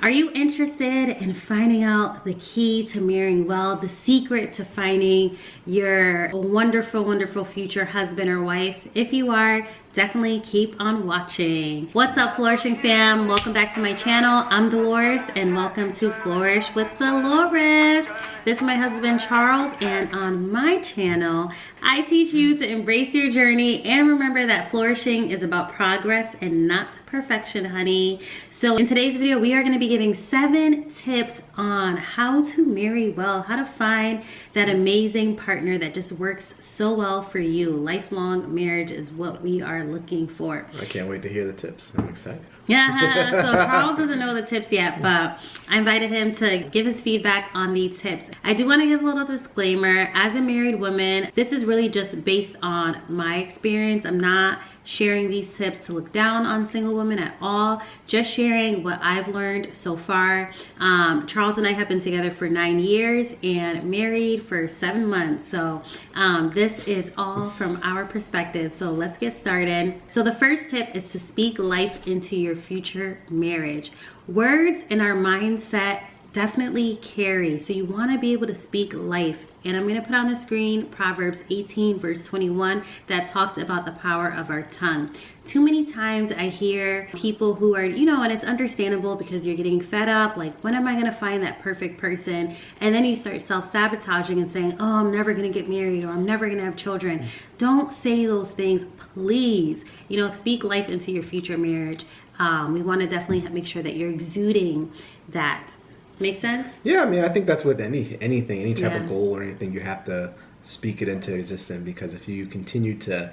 Are you interested in finding out the key to marrying well, the secret to finding your wonderful, wonderful future husband or wife? If you are, definitely keep on watching. What's up, Flourishing fam? Welcome back to my channel. I'm Delores and welcome to Flourish with Delores. This is my husband, Charles, and on my channel, I teach you to embrace your journey and remember that flourishing is about progress and not perfection, honey. So in today's video, we are going to be giving 7 tips on how to marry well, how to find that amazing partner that just works so well for you. Lifelong marriage is what we are looking for. I can't wait to hear the tips. I'm excited. Yeah, so Charles doesn't know the tips yet, but I invited him to give his feedback on the tips. I do want to give a little disclaimer. As a married woman, this is really just based on my experience. I'm not sharing these tips to look down on single women at all, just sharing what I've learned so far. Charles and I have been together for 9 years and married for 7 months. So this is all from our perspective. So let's get started. So the first tip is to speak life into your future marriage. Words in our mindset definitely carry. So you want to be able to speak life. And I'm going to put on the screen Proverbs 18 verse 21 that talks about the power of our tongue. Too many times I hear people who are, and it's understandable because you're getting fed up, like, when am I going to find that perfect person? And then you start self-sabotaging and saying, oh, I'm never going to get married, or I'm never going to have children. Don't say those things, please. Speak life into your future marriage. We want to definitely make sure that you're exuding that. Make sense? Yeah, I mean, I think that's with anything, any type of goal or anything, you have to speak it into existence, because if you continue to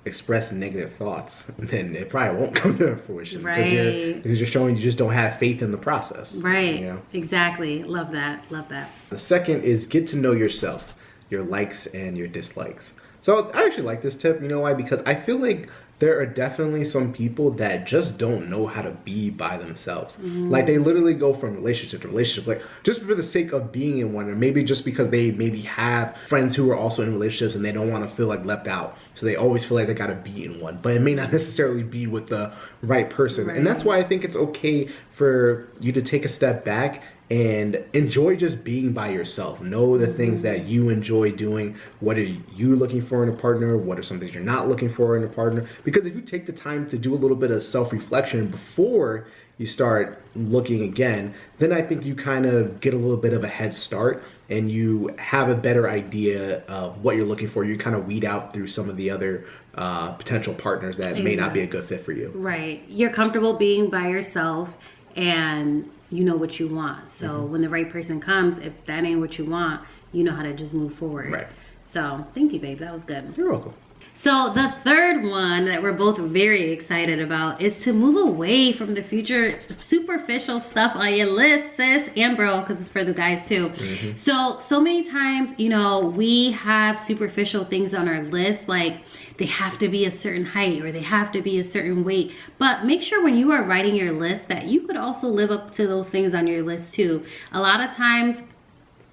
express negative thoughts, then it probably won't come to fruition. Right. Because you're showing you just don't have faith in the process. Right. Exactly. Love that. Love that. The second is get to know yourself, your likes and your dislikes. So I actually like this tip. You know why? Because I feel like there are definitely some people that just don't know how to be by themselves. Like, they literally go from relationship to relationship, like, just for the sake of being in one, or maybe just because they maybe have friends who are also in relationships and they don't want to feel like left out. So they always feel like they got to be in one, but it may not necessarily be with the right person. Right. And that's why I think it's okay for you to take a step back and enjoy just being by yourself. Know the things that you enjoy doing. What are you looking for in a partner? What are some things you're not looking for in a partner? Because if you take the time to do a little bit of self-reflection before you start looking again, then I think you kind of get a little bit of a head start and you have a better idea of what you're looking for. You kind of weed out through some of the other potential partners that may not be a good fit for you. Right. You're comfortable being by yourself and you know what you want. So when the right person comes, if that ain't what you want, you know how to just move forward. Right. So thank you, babe. That was good. You're welcome. So the third one that we're both very excited about is to move away from the future superficial stuff on your list, sis and bro, because it's for the guys too. So many times, we have superficial things on our list, like they have to be a certain height or they have to be a certain weight. But make sure when you are writing your list that you could also live up to those things on your list too. A lot of times,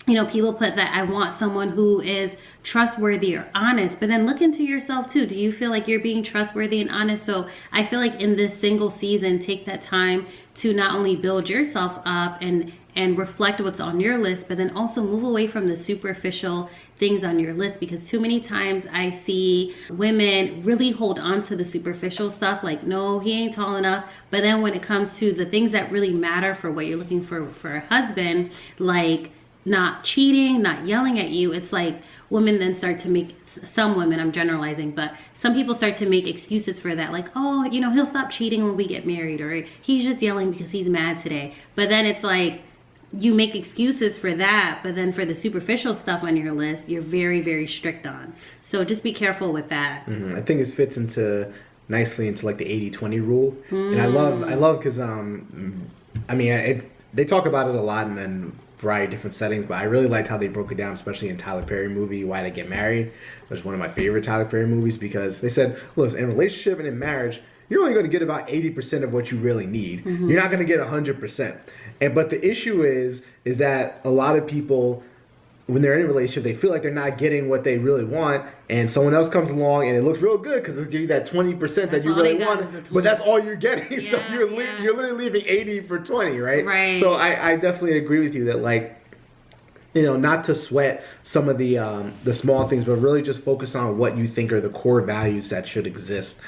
people put that I want someone who is trustworthy or honest, but then look into yourself too. Do you feel like you're being trustworthy and honest? So I feel like in this single season, take that time to not only build yourself up and reflect what's on your list, but then also move away from the superficial things on your list, because too many times I see women really hold on to the superficial stuff, like, no, he ain't tall enough. But then when it comes to the things that really matter for what you're looking for a husband, like not cheating, not yelling at you, it's like women then start to make, some women, I'm generalizing, but some people start to make excuses for that, like, oh, he'll stop cheating when we get married, or he's just yelling because he's mad today. But then it's like, you make excuses for that, but then for the superficial stuff on your list, you're very, very strict on. So just be careful with that. I think it fits nicely into like the 80-20 rule. And I love because they talk about it a lot in a variety of different settings, but I really liked how they broke it down, especially in Tyler Perry movie Why Did I Get Married, which is one of my favorite Tyler Perry movies, because they said, look, in a relationship and in marriage, you're only going to get about 80% of what you really need. You're not going to get 100%. But the issue is that a lot of people when they're in a relationship, they feel like they're not getting what they really want, and someone else comes along and it looks real good because it gives you that 20% that you really want, but that's all you're getting. So you're literally leaving 80 for 20, right? Right. So I definitely agree with you that, like, you know, not to sweat some of the small things, but really just focus on what you think are the core values that should exist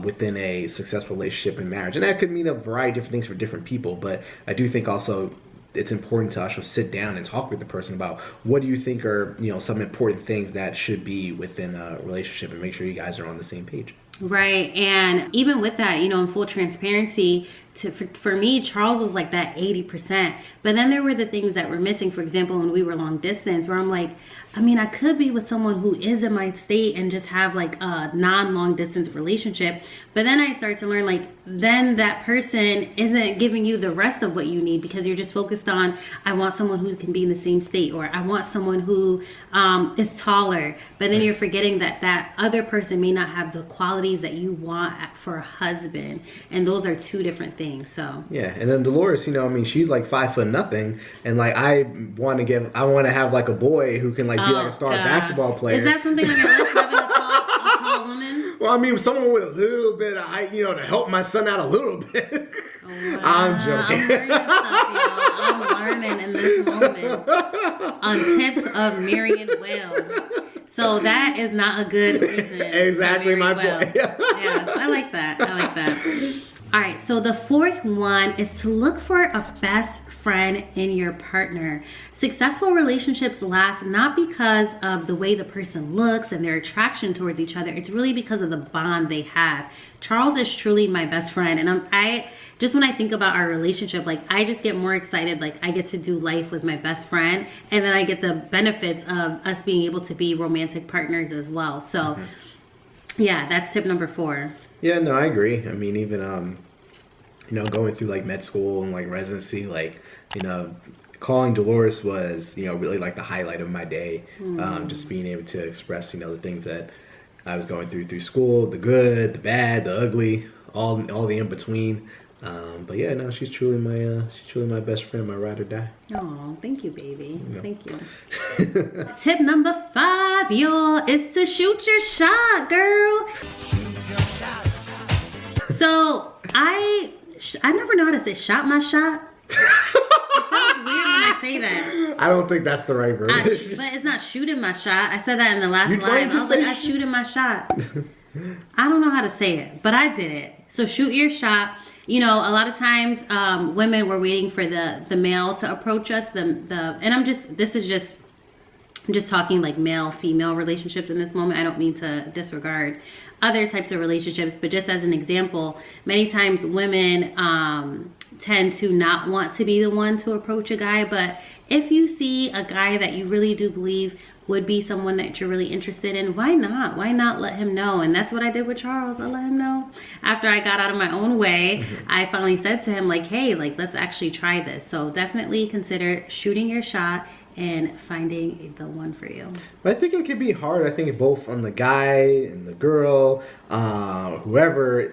within a successful relationship and marriage. And that could mean a variety of different things for different people, but I do think also it's important to actually sit down and talk with the person about what do you think are, you know, some important things that should be within a relationship, and make sure you guys are on the same page. Right. And even with that, you know, in full transparency, for me, Charles was like that 80%. But then there were the things that were missing. For example, when we were long distance, where I'm like, I mean, I could be with someone who is in my state and just have like a non-long distance relationship. But then I start to learn, like, then that person isn't giving you the rest of what you need, because you're just focused on, I want someone who can be in the same state, or I want someone who is taller. But then you're forgetting that that other person may not have the qualities that you want for a husband. And those are two different things. So yeah. And then Delores, you know, I mean, she's like 5'0", and like I want to have like a boy who can like be like a star basketball player. Is that something on your list, having a tall woman? Well, I mean, someone with a little bit of height, you know, to help my son out a little bit. Wow. I'm joking. I'm learning stuff, y'all. I'm learning in this moment on tips of marrying well. So that is not a good reason. Exactly my point. Yes, I like that. I like that. All right, so the fourth one is to look for a best friend in your partner. Successful relationships last not because of the way the person looks and their attraction towards each other. It's really because of the bond they have. Charles is truly my best friend, and I just, when I think about our relationship, like, I just get more excited. Like, I get to do life with my best friend, and then I get the benefits of us being able to be romantic partners as well. So yeah, that's tip number 4. Yeah, no, I agree. I mean, even you know, going through like med school and like residency, like, you know, calling Delores was, you know, really like the highlight of my day. Just being able to express, you know, the things that I was going through school, the good, the bad, the ugly, all the in between. But yeah, no, she's truly my best friend, my ride or die. Oh, thank you, baby. Thank you. Tip number 5, y'all, is to shoot your shot, girl. So I never know how to say "shot my shot." It sounds weird when I say that. I don't think that's the right version. But it's not shooting my shot. I said that in the last live. I was like, I shooting my shot. I don't know how to say it, but I did it. So shoot your shot. You know, a lot of times women were waiting for the male to approach us. And I'm just talking like male-female relationships in this moment. I don't mean to disregard other types of relationships, but just as an example, many times women tend to not want to be the one to approach a guy. But if you see a guy that you really do believe would be someone that you're really interested in, why not? Why not let him know? And that's what I did with Charles. I let him know. After I got out of my own way, I finally said to him, like, hey, like, let's actually try this. So definitely consider shooting your shot and finding the one for you. I think it can be hard. I think both on the guy and the girl, whoever,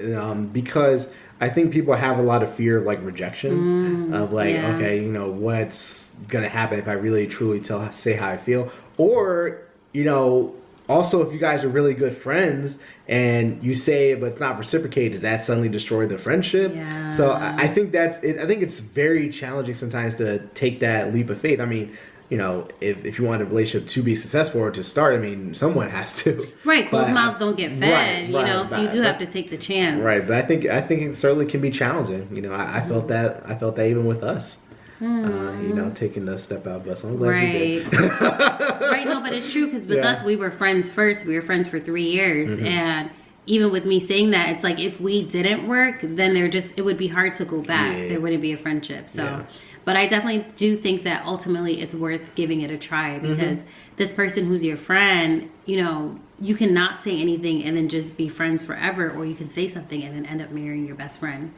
because I think people have a lot of fear of like rejection, of like, okay, you know, what's gonna happen if I really truly say how I feel, or, you know, also if you guys are really good friends and you say it but it's not reciprocated, does that suddenly destroy the friendship? Yeah. So I think that's it. I think it's very challenging sometimes to take that leap of faith. I mean, you know, if you want a relationship to be successful or to start, I mean, someone has to. Right, closed mouths don't get fed, you know, so you do have to take the chance. Right, but I think it certainly can be challenging. You know, I felt that even with us. You know, taking the step out, but so I'm glad you did. Right, no, but it's true, because with us, we were friends first. We were friends for 3 years, and even with me saying that, it's like if we didn't work, then it would be hard to go back. There wouldn't be a friendship. So, but I definitely do think that ultimately it's worth giving it a try, because this person who's your friend, you know, you cannot say anything and then just be friends forever, or you can say something and then end up marrying your best friend.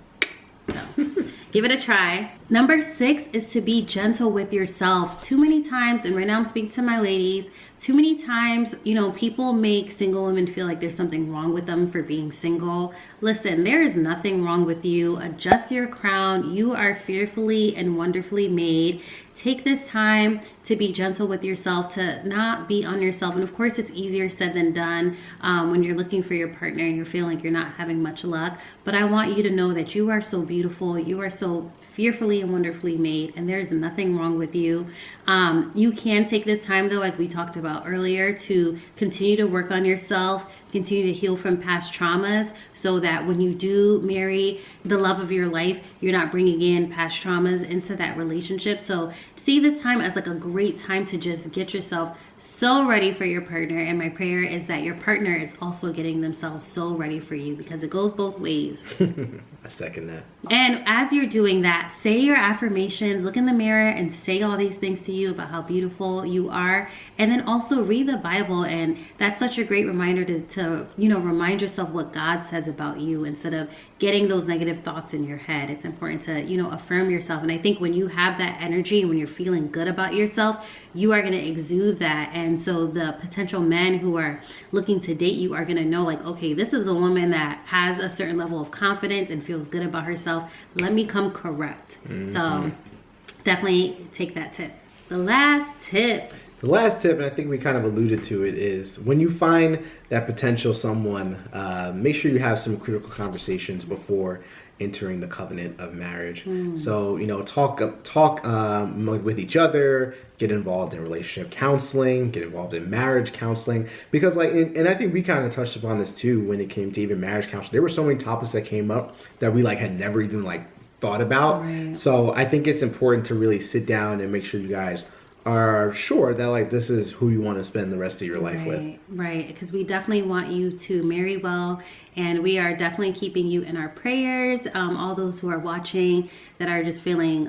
So give it a try. Number 6 is to be gentle with yourself. Too many times, and right now I'm speaking to my ladies, too many times, you know, people make single women feel like there's something wrong with them for being single. Listen, there is nothing wrong with you. Adjust your crown. You are fearfully and wonderfully made. Take this time to be gentle with yourself, to not be on yourself. And of course, it's easier said than done when you're looking for your partner and you're feeling like you're not having much luck. But I want you to know that you are so beautiful. You are so fearfully and wonderfully made, and there is nothing wrong with you. You can take this time, though, as we talked about earlier, to continue to work on yourself, continue to heal from past traumas, so that when you do marry the love of your life, you're not bringing in past traumas into that relationship. So see this time as like a great time to just get yourself so ready for your partner, and my prayer is that your partner is also getting themselves so ready for you, because it goes both ways. I second that. And as you're doing that, say your affirmations, look in the mirror and say all these things to you about how beautiful you are. And then also read the Bible, and that's such a great reminder to you know, remind yourself what God says about you instead of getting those negative thoughts in your head. It's important to, you know, affirm yourself. And I think when you have that energy and when you're feeling good about yourself, you are going to exude that. And so the potential men who are looking to date you are going to know, like, okay, this is a woman that has a certain level of confidence and feels good about herself. Let me come correct. So definitely take that tip. The last tip, and I think we kind of alluded to it, is when you find that potential someone, make sure you have some critical conversations before entering the covenant of marriage. So, you know, talk with each other, get involved in relationship counseling, get involved in marriage counseling, because like, and I think we kind of touched upon this too when it came to even marriage counseling. There were so many topics that came up that we like had never even like thought about. Right. So I think it's important to really sit down and make sure you guys are sure that like this is who you want to spend the rest of your life with. Right, because we definitely want you to marry well, and we are definitely keeping you in our prayers. All those who are watching that are just feeling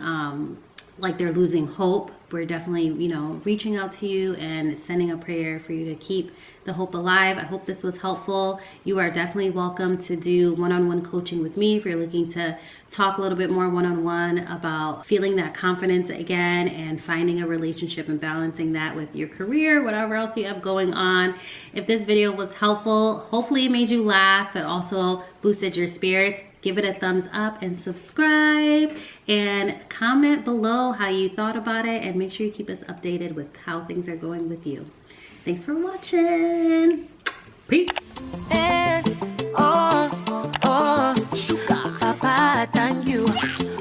like they're losing hope, we're definitely, you know, reaching out to you and sending a prayer for you to keep the hope alive. I hope this was helpful. You are definitely welcome to do one-on-one coaching with me if you're looking to talk a little bit more one-on-one about feeling that confidence again and finding a relationship and balancing that with your career, whatever else you have going on. If this video was helpful, hopefully it made you laugh, but also boosted your spirits, give it a thumbs up and subscribe, and comment below how you thought about it, and make sure you keep us updated with how things are going with you. Thanks for watching. Peace.